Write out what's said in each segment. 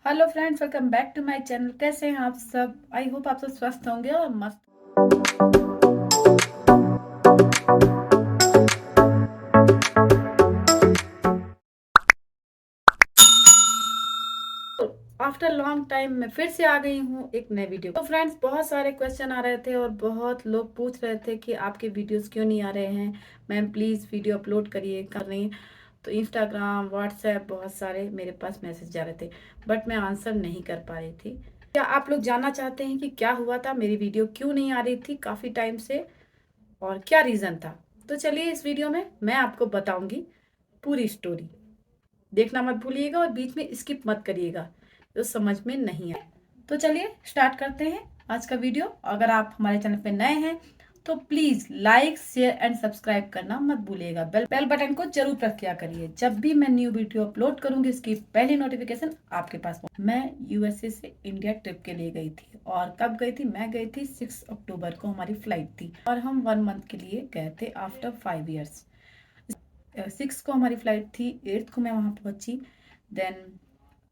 Hello friends, welcome back to my channel. कैसे हैं आप सब? आई होप आप सब स्वस्थ होंगे और मस्त। आफ्टर लॉन्ग टाइम मैं फिर से आ गई हूँ एक नए वीडियो। तो फ्रेंड्स, बहुत सारे क्वेश्चन आ रहे थे और बहुत लोग पूछ रहे थे कि आपके वीडियोस क्यों नहीं आ रहे हैं मैम, प्लीज़ वीडियो अपलोड करिए। कर रही हैं तो इंस्टाग्राम, व्हाट्सएप, बहुत सारे मेरे पास मैसेज जा रहे थे, बट मैं आंसर नहीं कर पा रही थी। क्या आप लोग जानना चाहते हैं कि क्या हुआ था, मेरी वीडियो क्यों नहीं आ रही थी काफ़ी टाइम से और क्या रीज़न था? तो चलिए इस वीडियो में मैं आपको बताऊंगी पूरी स्टोरी। देखना मत भूलिएगा और बीच में स्किप मत करिएगा तो समझ में नहीं आए। तो चलिए स्टार्ट करते हैं आज का वीडियो। अगर आप हमारे चैनल पे नए हैं तो please like, share and subscribe करना मत भूलिएगा। बेल बटन को जरूर प्रेस किया करिए। जब भी मैं न्यू वीडियो अपलोड करूंगी इसकी पहली नोटिफिकेशन आपके पास। मैं यूएसए से इंडिया ट्रिप के लिए गई थी। और कब गई थी? मैं गई थी 6 अक्टूबर को, हमारी फ्लाइट थी और हम 1 मंथ के लिए गए थे आफ्टर 5 ईयर्स। 6 को हमारी फ्लाइट थी, 8 को मैं वहाँ पहुँची। देन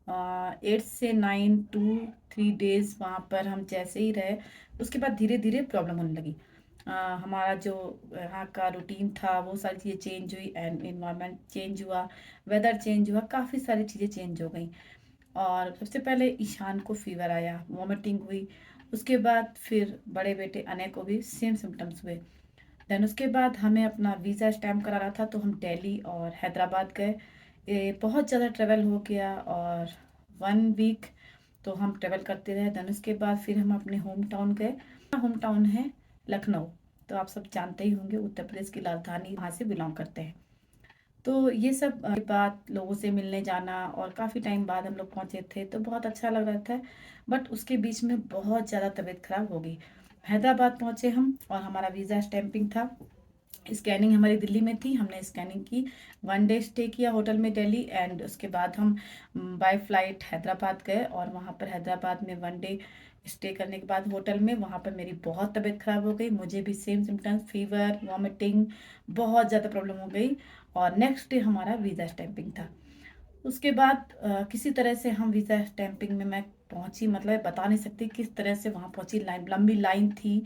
8 से 9 टू 3 डेज वहाँ पर हम जैसे ही रहे, उसके बाद धीरे धीरे प्रॉब्लम होने लगी। हमारा जो यहाँ का रूटीन था वो सारी चीज़ें चेंज हुई एंड इन्वायरमेंट चेंज हुआ, वेदर चेंज हुआ, काफ़ी सारी चीज़ें चेंज हो गई। और सबसे पहले ईशान को फीवर आया, वॉमिटिंग हुई। उसके बाद फिर बड़े बेटे अनय को भी सेम सिम्टम्स हुए। देन उसके बाद हमें अपना वीज़ा स्टैम्प कराना था तो हम दिल्ली और हैदराबाद गए। ये बहुत ज़्यादा ट्रेवल हो गया और 1 वीक तो हम ट्रेवल करते रहे। देन उसके बाद फिर हम अपने होम टाउन गए। होम टाउन है लखनऊ, तो आप सब जानते ही होंगे, उत्तर प्रदेश की राजधानी, वहाँ से बिलोंग करते हैं। तो ये सब बात, लोगों से मिलने जाना और काफ़ी टाइम बाद हम लोग पहुँचे थे तो बहुत अच्छा लग रहा था। बट उसके बीच में बहुत ज़्यादा तबीयत खराब हो गई। हैदराबाद पहुँचे हम और हमारा वीज़ा स्टैंपिंग था। स्कैनिंग हमारी दिल्ली में थी, हमने स्कैनिंग की। 1 डे स्टे किया होटल में दिल्ली एंड उसके बाद हम बाय फ्लाइट हैदराबाद गए और वहाँ पर हैदराबाद में 1 डे स्टे करने के बाद होटल में, वहाँ पर मेरी बहुत तबीयत ख़राब हो गई। मुझे भी सेम सिम्टम्स, फीवर, वॉमिटिंग, बहुत ज़्यादा प्रॉब्लम हो गई। और नेक्स्ट डे हमारा वीज़ा स्टैंपिंग था। उसके बाद किसी तरह से हम वीज़ा स्टैंपिंग में मैं पहुंची, मतलब बता नहीं सकती किस तरह से वहां पहुंची। लाइन, लंबी लाइन थी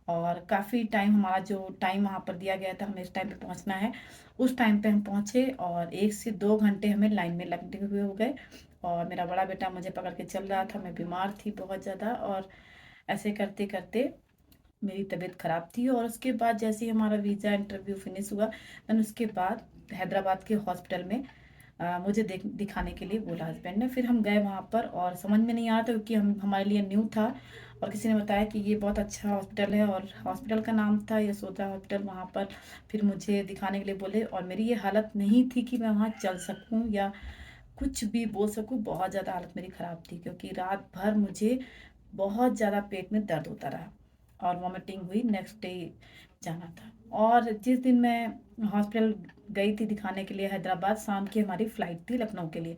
और काफ़ी टाइम, हमारा जो टाइम वहां पर दिया गया था हमें इस टाइम पे पहुंचना है, उस टाइम पे हम पहुंचे और 1 से 2 घंटे हमें लाइन में लगते हुए हो गए। और मेरा बड़ा बेटा मुझे पकड़ के चल रहा था, मैं बीमार थी बहुत ज़्यादा। और ऐसे करते करते मेरी तबीयत ख़राब थी। और उसके बाद जैसे ही हमारा वीज़ा इंटरव्यू फिनिश हुआ, देन उसके बाद हैदराबाद के हॉस्पिटल में मुझे दिखाने के लिए बोला हस्बैंड ने। फिर हम गए वहाँ पर और समझ में नहीं आ रहा था क्योंकि हम, हमारे लिए न्यू था। और किसी ने बताया कि ये बहुत अच्छा हॉस्पिटल है और हॉस्पिटल का नाम था यशोदा हॉस्पिटल। वहाँ पर फिर मुझे दिखाने के लिए बोले और मेरी ये हालत नहीं थी कि मैं वहाँ चल सकूँ या कुछ भी बोल सकूँ। बहुत ज़्यादा हालत मेरी ख़राब थी क्योंकि रात भर मुझे बहुत ज़्यादा पेट में दर्द होता रहा और वॉमिटिंग हुई। नेक्स्ट डे जाना था। और जिस दिन मैं हॉस्पिटल गई थी दिखाने के लिए हैदराबाद, शाम की हमारी फ़्लाइट थी लखनऊ के लिए।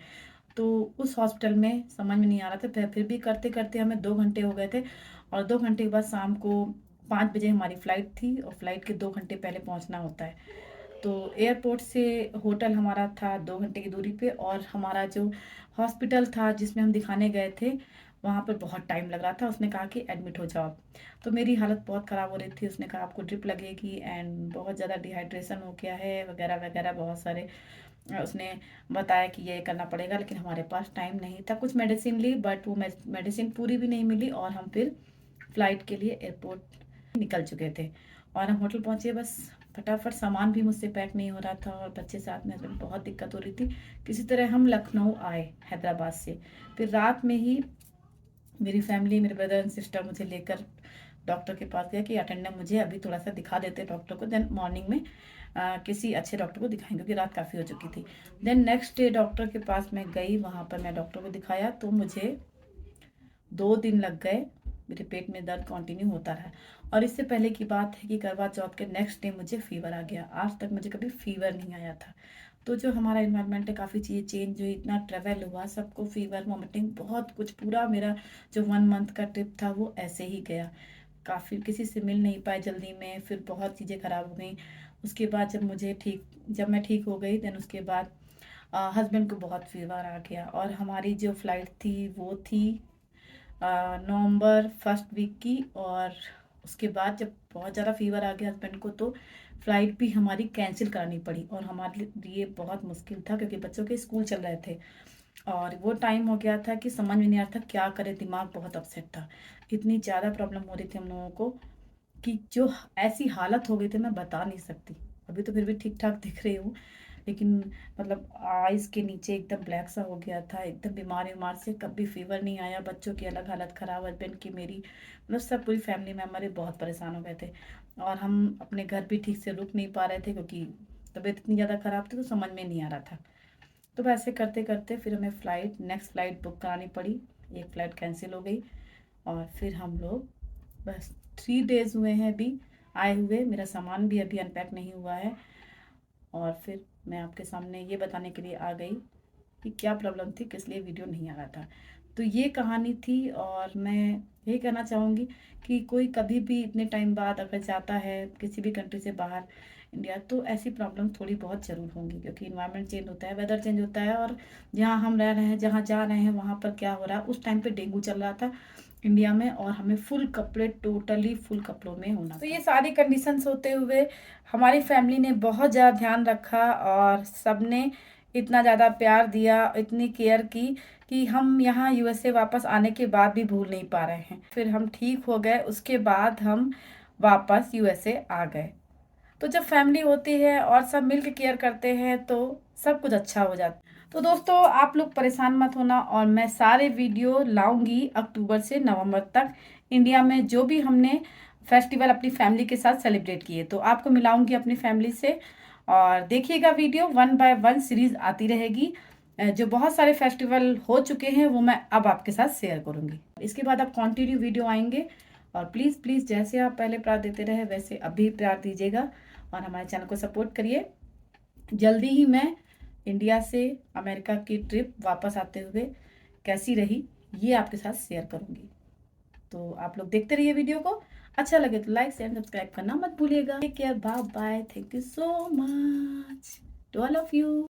तो उस हॉस्पिटल में समझ में नहीं आ रहा था, फिर भी करते करते हमें 2 घंटे हो गए थे। और 2 घंटे के बाद शाम को 5 बजे हमारी फ़्लाइट थी और फ्लाइट के 2 घंटे पहले पहुंचना होता है। तो एयरपोर्ट से होटल हमारा था 2 घंटे की दूरी पे और हमारा जो हॉस्पिटल था जिसमें हम दिखाने गए थे वहाँ पर बहुत टाइम लग रहा था। उसने कहा कि एडमिट हो जाओ। तो मेरी हालत बहुत ख़राब हो रही थी। उसने कहा आपको ड्रिप लगेगी एंड बहुत ज़्यादा डिहाइड्रेशन हो गया है वगैरह वगैरह, बहुत सारे उसने बताया कि ये करना पड़ेगा। लेकिन हमारे पास टाइम नहीं था। कुछ मेडिसिन ली बट वो मेडिसिन पूरी भी नहीं मिली और हम फिर फ्लाइट के लिए एयरपोर्ट निकल चुके थे। और हम होटल पहुंचे, बस फटाफट, सामान भी मुझसे पैक नहीं हो रहा था और बच्चे साथ में, हस्बैंड, बहुत दिक्कत हो रही थी। किसी तरह हम लखनऊ आए हैदराबाद से। फिर रात में ही मेरी फैमिली, मेरे ब्रदर एंड सिस्टर मुझे लेकर डॉक्टर के पास गया कि अटेंडेंट मुझे अभी थोड़ा सा दिखा देते डॉक्टर को, देन मॉर्निंग में किसी अच्छे डॉक्टर को दिखाएंगे क्योंकि रात काफ़ी हो चुकी थी। देन नेक्स्ट डे डॉक्टर के पास मैं गई, वहाँ पर मैं डॉक्टर को दिखाया तो मुझे 2 दिन लग गए। मेरे पेट में दर्द कंटिन्यू होता रहा। और इससे पहले की बात है कि करवा चौथ के नेक्स्ट डे मुझे फीवर आ गया। आज तक मुझे कभी फीवर नहीं आया था। तो जो हमारा इन्वायरमेंट है, काफ़ी चीज़ें चेंज हुई, इतना ट्रेवल हुआ, सबको फीवर, वॉमिटिंग, बहुत कुछ। पूरा मेरा जो 1 मंथ का ट्रिप था वो ऐसे ही गया। काफ़ी किसी से मिल नहीं पाए जल्दी में, फिर बहुत चीज़ें ख़राब हो गई। उसके बाद जब मैं ठीक हो गई, देन उसके बाद हस्बैंड को बहुत फीवर आ गया और हमारी जो फ़्लाइट थी वो थी नवंबर फर्स्ट वीक की। और उसके बाद जब बहुत ज़्यादा फीवर आ गया हस्बैंड को तो फ़्लाइट भी हमारी कैंसिल करानी पड़ी और हमारे लिए बहुत मुश्किल था क्योंकि बच्चों के स्कूल चल रहे थे और वो टाइम हो गया था कि समझ में नहीं आ रहा था क्या करें, दिमाग बहुत अपसेट था। इतनी ज़्यादा प्रॉब्लम हो रही थी हम लोगों को कि जो ऐसी हालत हो गई थी मैं बता नहीं सकती। अभी तो फिर भी ठीक ठाक दिख रही हूँ, लेकिन मतलब आइज़ के नीचे एकदम ब्लैक सा हो गया था, एकदम बीमार बीमार से। कभी फीवर नहीं आया, बच्चों की अलग हालत ख़राब, हस्बैंड की, मेरी, मतलब सब पूरी फैमिली मेम्बर ही बहुत परेशान हो गए थे। और हम अपने घर भी ठीक से रुक नहीं पा रहे थे क्योंकि तबीयत इतनी ज़्यादा ख़राब थी तो समझ में नहीं आ रहा था। तो वैसे करते करते फिर हमें नेक्स्ट फ़्लाइट बुक करानी पड़ी। एक फ़्लाइट कैंसिल हो गई और फिर हम लोग बस 3 डेज़ हुए हैं अभी आए हुए। मेरा सामान भी अभी अनपैक नहीं हुआ है। और फिर मैं आपके सामने ये बताने के लिए आ गई कि क्या प्रॉब्लम थी, किस लिए वीडियो नहीं आ रहा था। तो ये कहानी थी और मैं यही कहना चाहूँगी कि कोई कभी भी इतने टाइम बाद अगर जाता है किसी भी कंट्री से बाहर इंडिया तो ऐसी प्रॉब्लम थोड़ी बहुत ज़रूर होंगी क्योंकि इन्वायरमेंट चेंज होता है, वेदर चेंज होता है। और जहाँ हम रह रहे हैं, जहाँ जा रहे हैं, वहाँ पर क्या हो रहा है। उस टाइम पे डेंगू चल रहा था इंडिया में और हमें फुल कपड़े, टोटली फुल कपड़ों में होना तो था। ये सारी कंडीशंस होते हुए हमारी फैमिली ने बहुत ज़्यादा ध्यान रखा और सबने इतना ज़्यादा प्यार दिया, इतनी केयर की कि हम यहाँ यूएसए वापस आने के बाद भी भूल नहीं पा रहे हैं। फिर हम ठीक हो गए, उसके बाद हम वापस यूएसए आ गए। तो जब फैमिली होती है और सब मिलकर केयर करते हैं तो सब कुछ अच्छा हो जाता है। तो दोस्तों आप लोग परेशान मत होना और मैं सारे वीडियो लाऊंगी अक्टूबर से नवंबर तक इंडिया में जो भी हमने फेस्टिवल अपनी फैमिली के साथ सेलिब्रेट किए तो आपको मिलाऊंगी अपनी फैमिली से। और देखिएगा वीडियो 1 बाय 1 सीरीज आती रहेगी। जो बहुत सारे फेस्टिवल हो चुके हैं वो मैं अब आपके साथ शेयर करूंगी। इसके बाद अब कंटिन्यू वीडियो आएंगे और प्लीज़ प्लीज़ जैसे आप पहले प्यार देते रहे वैसे अभी प्यार दीजिएगा और हमारे चैनल को सपोर्ट करिए। जल्दी ही मैं इंडिया से अमेरिका की ट्रिप वापस आते हुए कैसी रही ये आपके साथ शेयर करूंगी। तो आप लोग देखते रहिए वीडियो को। अच्छा लगे तो लाइक शेयर सब्सक्राइब करना मत भूलिएगा। Take care, bye bye, thank you so much to all of you.